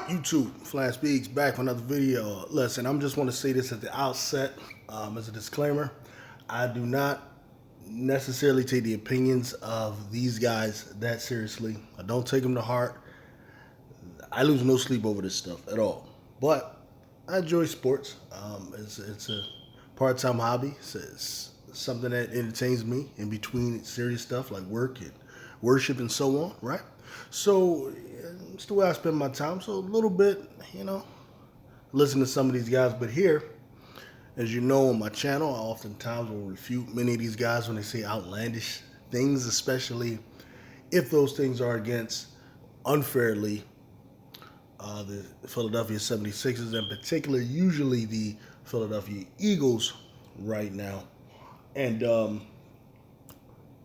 YouTube, Flash Speaks back for another video. Listen, I'm just want to say this at the outset as a disclaimer. I do not necessarily take the opinions of these guys that seriously. I don't take them to heart. I lose no sleep over this stuff at all. But I enjoy sports. It's a part-time hobby. It's something that entertains me in between serious stuff like work and worship and so on, right? So it's the way I spend my time. So a little bit, listen to some of these guys. But here, as you know, on my channel, I oftentimes will refute many of these guys when they say outlandish things, especially if those things are against, unfairly, the Philadelphia 76ers, in particular, usually the Philadelphia Eagles right now. And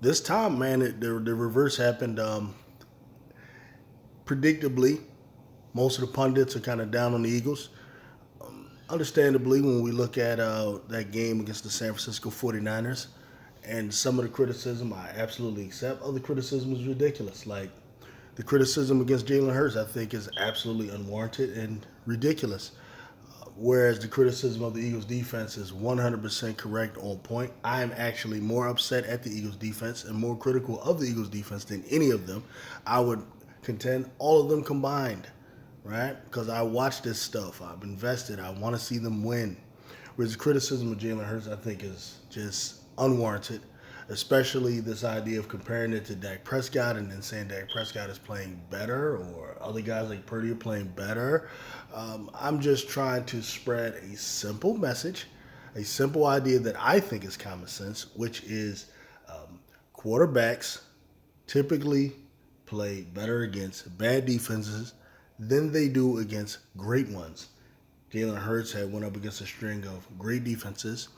this time, man, the reverse happened. Predictably, most of the pundits are kind of down on the Eagles. Understandably, when we look at that game against the San Francisco 49ers, and some of the criticism I absolutely accept. Other criticism is ridiculous. Like the criticism against Jalen Hurts, I think, is absolutely unwarranted and ridiculous. Whereas the criticism of the Eagles defense is 100% correct, on point. I am actually more upset at the Eagles defense and more critical of the Eagles defense than any of them. I would contend all of them combined, right? Because I watch this stuff. I've invested. I want to see them win. Whereas the criticism of Jalen Hurts, I think, is just unwarranted, especially this idea of comparing it to Dak Prescott and then saying Dak Prescott is playing better or other guys like Purdy are playing better. I'm just trying to spread a simple message, a simple idea that I think is common sense, which is quarterbacks typically play better against bad defenses than they do against great ones. Jalen Hurts went up against a string of great defenses,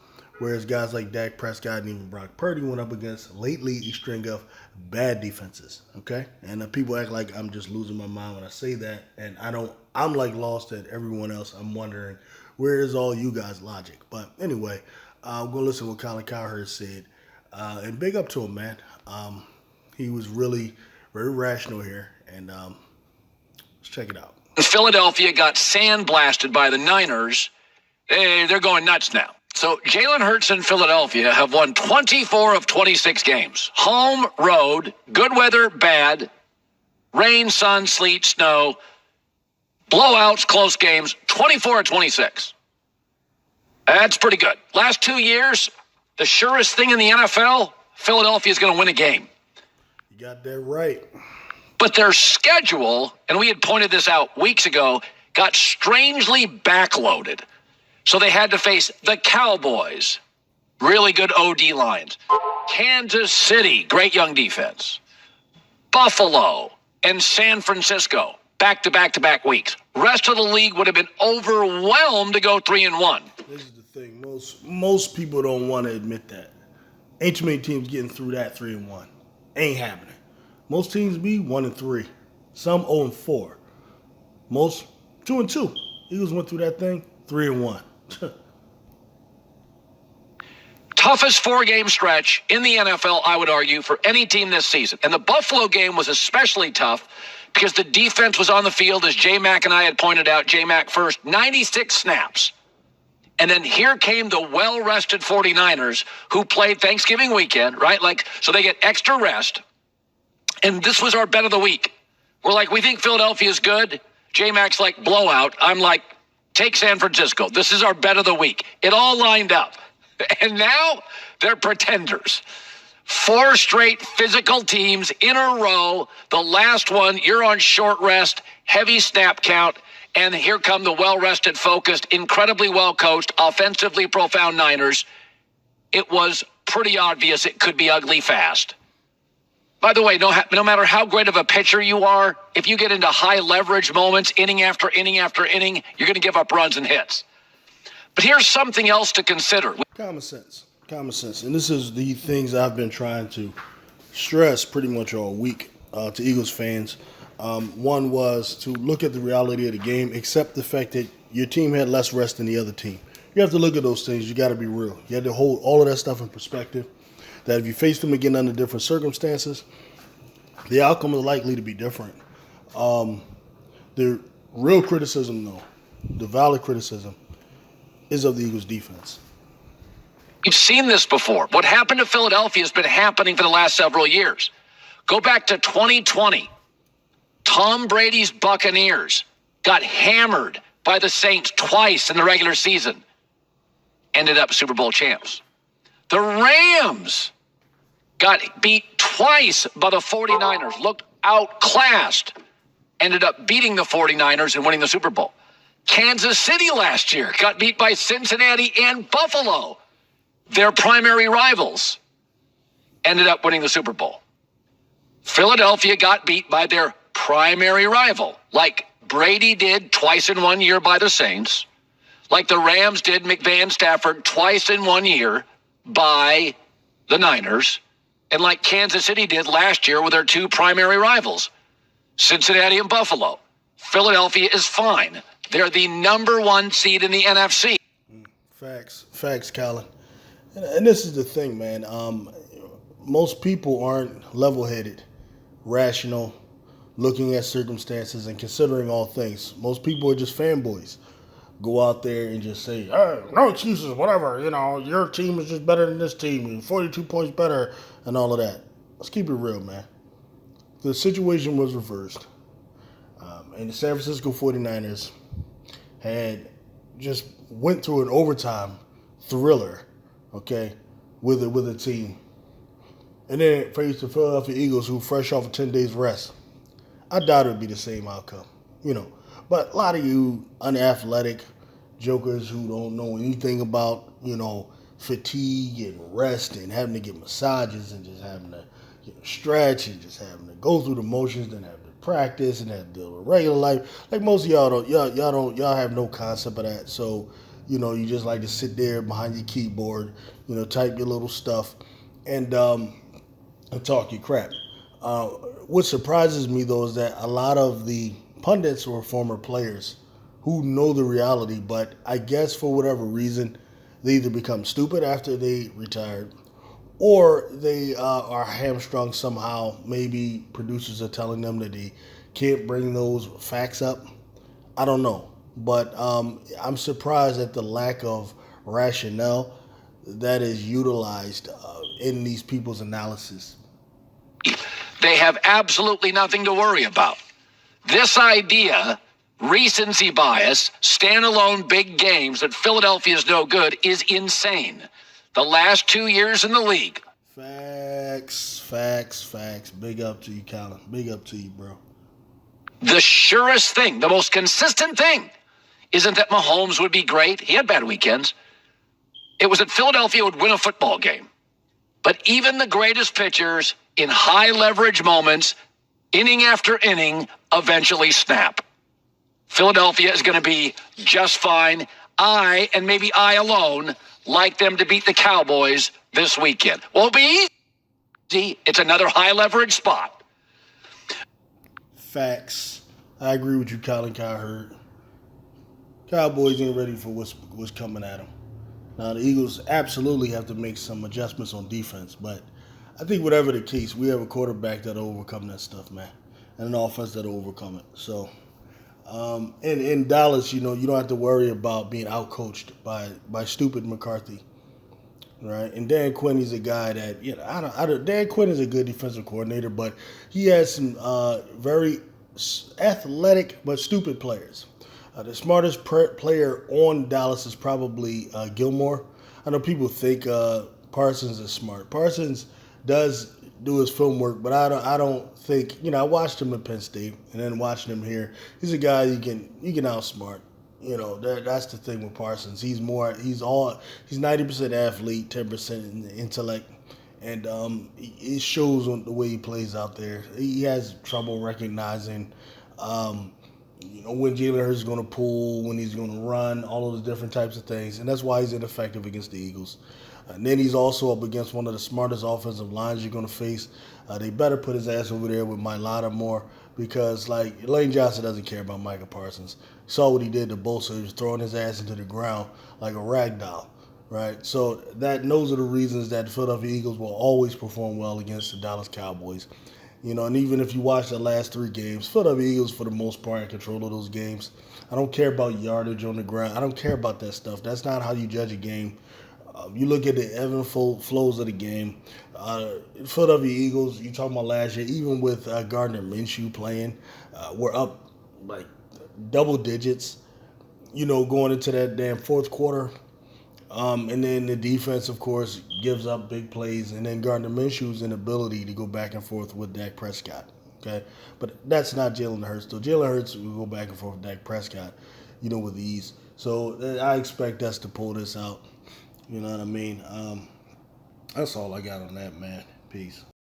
whereas guys like Dak Prescott and even Brock Purdy went up against lately a string of bad defenses. Okay, and people act like I'm just losing my mind when I say that, and I don't. I'm like lost at everyone else. I'm wondering where is all you guys' logic. But anyway, I'm gonna listen to what Colin Cowherd said, and big up to him, man. He was really very rational here, and let's check it out. Philadelphia got sandblasted by the Niners. They're going nuts now. So Jalen Hurts in Philadelphia have won 24 of 26 games. Home, road, good weather, bad, rain, sun, sleet, snow, blowouts, close games, 24 of 26. That's pretty good. Last 2 years, the surest thing in the NFL, Philadelphia is going to win a game. You got that right. But their schedule, and we had pointed this out weeks ago, got strangely backloaded. So they had to face the Cowboys, really good OD lines, Kansas City, great young defense, Buffalo, and San Francisco, back-to-back-to-back weeks. Rest of the league would have been overwhelmed to go 3-1. This is the thing. Most people don't want to admit that. Ain't too many teams getting through that 3-1. Ain't happening. Most teams be 1-3. Some 0-4. Most 2-2. Eagles went through that thing 3-1. Toughest four-game stretch in the NFL, I would argue, for any team this season. And the Buffalo game was especially tough because the defense was on the field, as J-Mac and I had pointed out. J-Mac first, 96 snaps. And then here came the well-rested 49ers who played Thanksgiving weekend, right? So they get extra rest. And this was our bet of the week. We're like, we think Philadelphia is good. J-Mac's like, blowout. I'm like, take San Francisco. This is our bet of the week. It all lined up. And now they're pretenders. 4 straight physical teams in a row. The last one, you're on short rest, heavy snap count. And here come the well-rested, focused, incredibly well-coached, offensively profound Niners. It was pretty obvious it could be ugly fast. By the way, no matter how great of a pitcher you are, if you get into high leverage moments, inning after inning after inning, you're going to give up runs and hits. But here's something else to consider. Common sense. And this is the things I've been trying to stress pretty much all week to Eagles fans. One was to look at the reality of the game, accept the fact that your team had less rest than the other team. You have to look at those things. You got to be real. You have to hold all of that stuff in perspective. That if you face them again under different circumstances, the outcome is likely to be different. The Real criticism, though, the valid criticism, is of the Eagles' defense. We've seen this before. What happened to Philadelphia has been happening for the last several years. Go back to 2020. Tom Brady's Buccaneers got hammered by the Saints twice in the regular season. Ended up Super Bowl champs. The Rams got beat twice by the 49ers. Looked outclassed. Ended up beating the 49ers and winning the Super Bowl. Kansas City last year got beat by Cincinnati and Buffalo, their primary rivals. Ended up winning the Super Bowl. Philadelphia got beat by their primary rival, like Brady did twice in 1 year by the Saints, like the Rams did McVay Stafford twice in 1 year by the Niners, and like Kansas City did last year with their two primary rivals, Cincinnati and Buffalo. Philadelphia is fine. They're the number one seed in the NFC. Facts, Colin. And this is the thing, man. Most people aren't level-headed, rational, looking at circumstances and considering all things. Most people are just fanboys. Go out there and just say, hey, no excuses, whatever. Your team is just better than this team. 42 points better and all of that. Let's keep it real, man. The situation was reversed. And the San Francisco 49ers had just went through an overtime thriller, okay, with a team. And then faced the Philadelphia Eagles, who fresh off of 10 days rest. I doubt it would be the same outcome, But a lot of you unathletic jokers who don't know anything about, fatigue and rest and having to get massages and just having to stretch and just having to go through the motions, then have to practice and have to deal with regular life. Like most of y'all have no concept of that. So, you just like to sit there behind your keyboard, type your little stuff and talk your crap. What surprises me, though, is that a lot of the pundits were former players who know the reality, but I guess for whatever reason, they either become stupid after they retired or they are hamstrung somehow. Maybe producers are telling them that they can't bring those facts up. I don't know. But I'm surprised at the lack of rationale that is utilized in these people's analysis. They have absolutely nothing to worry about. This idea, recency bias, standalone big games that Philadelphia is no good is insane. The last 2 years in the league. Facts. Big up to you, Colin. Big up to you, bro. The surest thing, the most consistent thing, isn't that Mahomes would be great. He had bad weekends. It was that Philadelphia would win a football game. But even the greatest pitchers in high leverage moments, inning after inning, eventually snap. Philadelphia is going to be just fine. And maybe I alone, like them to beat the Cowboys this weekend. Won't be easy. It's another high leverage spot. Facts. I agree with you, Colin Cowherd. Cowboys ain't ready for what's coming at them. Now, the Eagles absolutely have to make some adjustments on defense, but I think whatever the case, we have a quarterback that'll overcome that stuff, man, and an offense that'll overcome it. So, in Dallas, you don't have to worry about being outcoached by stupid McCarthy, right? And Dan Quinn is a guy that Dan Quinn is a good defensive coordinator, but he has some very athletic but stupid players. The smartest player on Dallas is probably Gilmore. I know people think Parsons is smart. Parsons does do his film work, but I don't think, I watched him at Penn State and then watching him here. He's a guy you can outsmart. That's the thing with Parsons. He's 90% athlete, 10% intellect, and it shows on the way he plays out there. He has trouble recognizing when Jalen Hurts is going to pull, when he's going to run, all of those different types of things. And that's why he's ineffective against the Eagles. And then he's also up against one of the smartest offensive lines you're going to face. They better put his ass over there with Mike Lattimore because, Lane Johnson doesn't care about Micah Parsons. Saw what he did to Bosa. He was throwing his ass into the ground like a rag doll, right? So those are the reasons that the Philadelphia Eagles will always perform well against the Dallas Cowboys. And even if you watch the last 3 games, Philadelphia Eagles, for the most part, in control of those games. I don't care about yardage on the ground. I don't care about that stuff. That's not how you judge a game. You look at the ebb and flows of the game. Philadelphia Eagles, you talking about last year, even with Gardner Minshew playing, we're up like double digits, going into that damn fourth quarter. And then the defense, of course, gives up big plays. And then Gardner Minshew's inability to go back and forth with Dak Prescott. Okay? But that's not Jalen Hurts, though. Jalen Hurts will go back and forth with Dak Prescott, with ease. So I expect us to pull this out. You know what I mean? That's all I got on that, man. Peace.